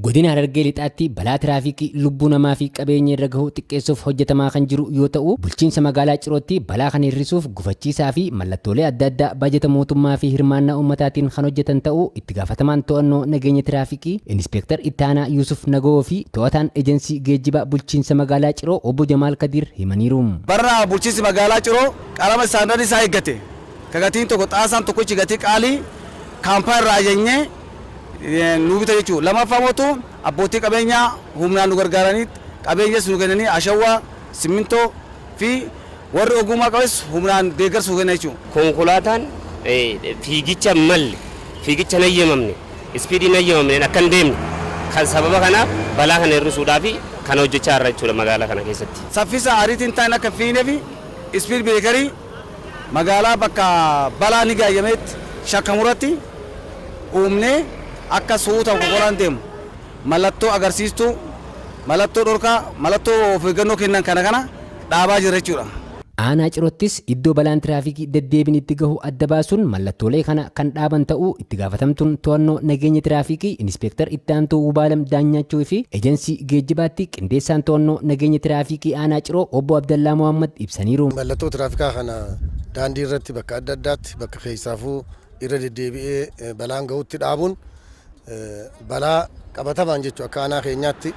Godina Harargee lixaatti balaa tiraafikii lubbuu namaa fi qabeenya irra gahu xiqqeessuuf hojjetamaa kan jiru yoo ta'u, bulchiinsa magaalaa Cirootti balaa kana hir'isuuf gufachiisaa fi mallattoolee adda addaa baajata mootummaa fi hirmaannaa uummataatiin kan hojjetan ta'uu itti gaafatamaan to'annoo nageenya tiraafikii Inspektar Ittaanaa Yusuf Nagoo fi to'ataan ejensii geejjibaa bulchiinsa magaalaa Ciroo obbo Jamaal Kadir himaniiru. Barra bulchiinsi magaalaa Ciroo qalama istaandardii isaa eeggate. Kagatiin tokko xaasaan tokkichi gatii qaalii kaampaa irraa ajajnee nu bita jechuudha. Lammaffaa mootu abbootii qabeenyaa humnaan nu gargaaranii qabeenyas nu kennanii ashawaa, simmintoo fi warri ogummaa qabes humnaan deeggarsa nu kenna jechuudha. Konkolaataan fiigicha malle, fiigicha nayyamamne, ispiidii nayyamamne akka hin deemne kan sababa kanaaf balaa kana hir'isuudhaaf kan hojjechaa jirra jechuudha magaalaa kana keessatti. Saffisa ariitiin ta'in akka fiinee fi ispiid beekarii magaalaa bakka balaa ni gaayyameetti shakkamuratti uumnee akka suuta konkolaataan deemu mallattoo agarsiistuu, mallattoo dhorkaa, mallattoo of eeggannoo kennan kana dhaabaa jira jechuudha. Aanaa Ciroottis iddoo balaan tiraafikii deddeebiin itti gahu adda baasuun mallattoolee kana kan dhaaban ta'uu itti gaafatamtuun to'annoo nageenya tiraafikii Inspektar Ittaantuu Ubaalam Daanyachuu fi ejensii geejjibaatti qindeessaan to'annoo nageenya tiraafikii Aanaa Ciroo obbo Abdallaa Mohammad ibsaniiru. Mallattoo tiraafikaa kana daandii irratti bakka adda addaatti bakka keessaafuu irra deddeebi'ee balaan gahutti dhaabuun balaa qabatamaan jechuudha. Akka aanaa keenyaatti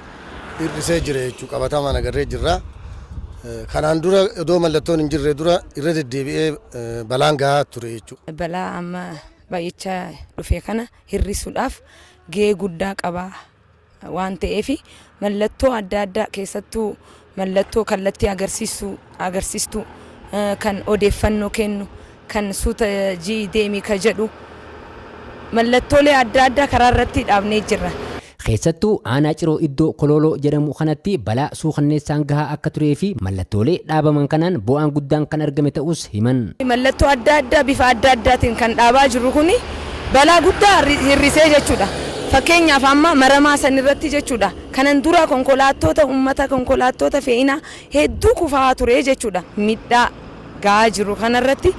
hir'isee jira jechuudha. Qabatamaan agarree jirra. Kanaan dura iddoo mallattoon hin jirre dura irra deddeebi'ee balaan gahaa ture jechuudha. Balaa amma baay'ichaa dhufe kana hir'isuudhaaf gahee guddaa qaba waan ta'eef mallattoo adda addaa keessattuu mallattoo kallattii agarsiistuu kan odeeffannoo kennu kan suuta deemii ka jedhu mallattoolee adda addaa karaa irratti dhaabnee jirra. Keessattuu Aanaa Ciroo iddoo Kololoo jedhamu kanatti balaa suukanneessaan gahaa akka turee fi mallattoolee dhaabaman kanaan bu'aan guddaan kan argame ta'us himan. Mallattoo adda addaa bifa adda addaatiin kan dhaabaa jirru kuni balaa guddaa hir'isee jechuudha. Fakkeenyaaf amma maramaa san irratti jechuudha. Kanan dura konkolaattota fe'inaa hedduu kufaa ture jechuudha. Miidhaa gahaa jiru kanarratti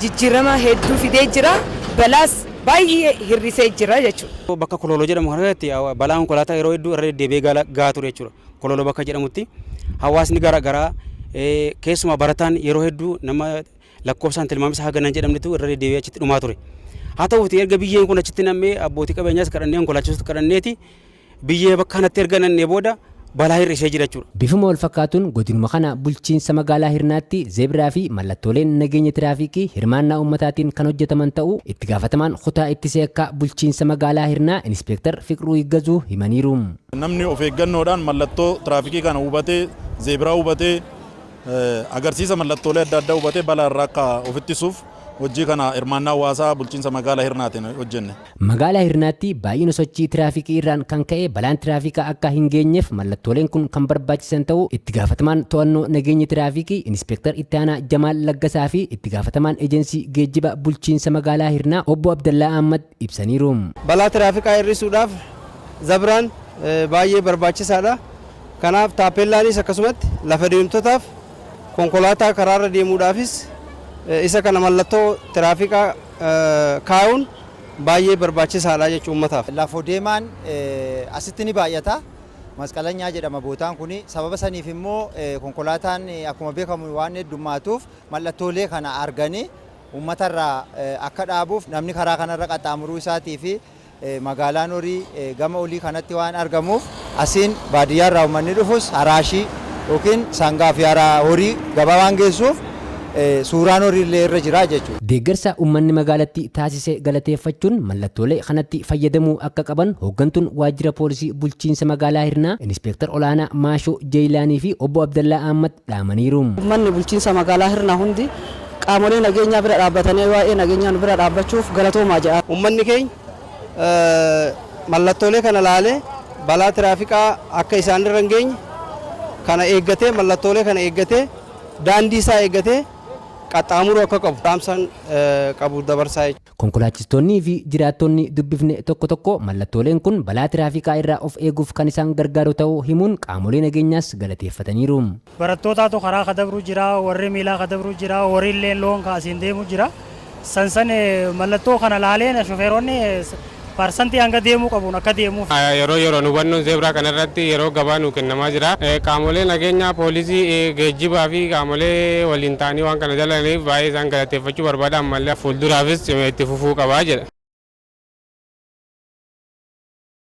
jijjiirama hedduu fidee jira. Balaas baay'ee hir'isee jira jechuudha. Bakka Kololoo jedhamu kanatti balaan konkolaataa yeroo hedduu irra deddeebi'ee gahaa ture jechuudha. Kololoo bakka jedhamutti hawaasni garaagaraa keessumaa barataan yeroo hedduu nama lakkoofsaan tilmaamisa haganan jedhamnitu irra deddeebi'ee achitti dhumaa ture. Haa ta'uuti erga biyyeen kun achitti nammee abbootii qabeenyaas kadhannee konkolaachistoota kadhanneeti biyyee bakka kanatti erga nannee booda balaa hir'isee jira jechuudha. Bifuma wal fakkaatuun godinuma kana bulchiinsa magaalaa Hirnaatti zeebiraa fi mallattooleen nageenya tiraafikii hirmaannaa uummataatiin kan hojjetaman ta'uu itti gaafatamaan kutaa ittisa yakkaa bulchiinsa magaalaa Hirnaa Inspektar Fiqiruu Higgazuu himaniiru. Namni of eeggannoodhaan mallattoo tiraafikii kana hubatee zeebiraa hubatee agarsiisa mallattoolee adda addaa hubatee balaa irraa akka of ittisuuf hojii kana hirmaannaa hawaasaa bulchiinsa magaalaa Hirnaatiin hojjenne. Magaalaa Hirnaatti baay'ina sochii tiraafikii irraan kan ka'e balaan tiraafikaa akka hin geenyeef mallattooleen kun kan barbaachisan ta'uu itti gaafatamaan to'annoo nageenya tiraafikii Inspektar Ittaanaa Jamaal Laggasaa fi itti gaafatamaan ejensii geejjiba bulchiinsa magaalaa Hirnaa obbo Abdallaa Ahmad ibsaniiru. Balaa tiraafikaa hir'isuudhaaf zebraan baay'ee barbaachisaadha. Kanaaf taappellaanis akkasumatti lafa deemtotaaf konkolaataa karaarra deemuudhaafis isa kana mallattoo tiraafikaa kaa'uun baay'ee barbaachisaadha jechuun uummataaf. Lafoo deemaan asitti ni baay'ata. Masqalanyaa jedhama bootaan kun sababa saniif immoo konkolaataan akkuma beekamu waan heddummaatuuf mallattoolee kana arganii uummatarraa akka dhaabuuf namni karaa kanarra qaxxaamuruu isaatii fi magaalaan horii gama olii kanatti waan argamuuf asiin baadiyyaarraa uummanni dhufus haraashii yookiin sangaa fi horii gabaa waan geessuuf suuraan horiillee irra jira jechuudha. Deeggarsa uummanni magaalatti taasise galateeffachuun mallattoolee kanatti fayyadamuu akka qaban hooggantuun waajjira poolisii bulchiinsa magaalaa Hirnaa Inspektar Olaanaa Maashoo Jeeyilaanii fi obbo Abdallaa Ahmad dhaamaniiru. Uummanni bulchiinsa magaalaa Hirnaa hundi qaamolee nageenyaa bira dhaabbatanii waa'ee nageenyaa bira dhaabbachuuf galatoomaa jedha. Uummanni keenya mallattoolee kana laalee balaa tiraafikaa akka isaan irra hin geenye kana eeggatee mallattoolee kana eeggatee daandii isaa eeggatee qaxxaamuruu akka qabu dhaamsan qabu dabarsaa jechuudha. Konkolaachistoonnii fi jiraattonni dubbifne tokko tokko mallattooleen kun balaa tiraafikaa irraa of eeguuf kan isaan gargaaru ta'uu himuun qaamolee nageenyaas galateeffataniiru. Barattootaatu karaa kadabruu jira, warri miilaa kadabruu jira, warri illee loon kaasiin deemuu jira. Sansan mallattoo kana laaleen shofeeronni parsantii hanga deemuu qabuun akka deemuuf. Yeroo hubannoon zeebraa kanarratti yeroo gabaa nuu kennamaa jira. Qaamolee nageenyaa poolisii geejjibaa fi qaamolee waliin ta'anii waan kana jalaniif baay'ee isaan galateeffachuu barbaada ammallee fuulduraafis itti fufuu qabaa jedha.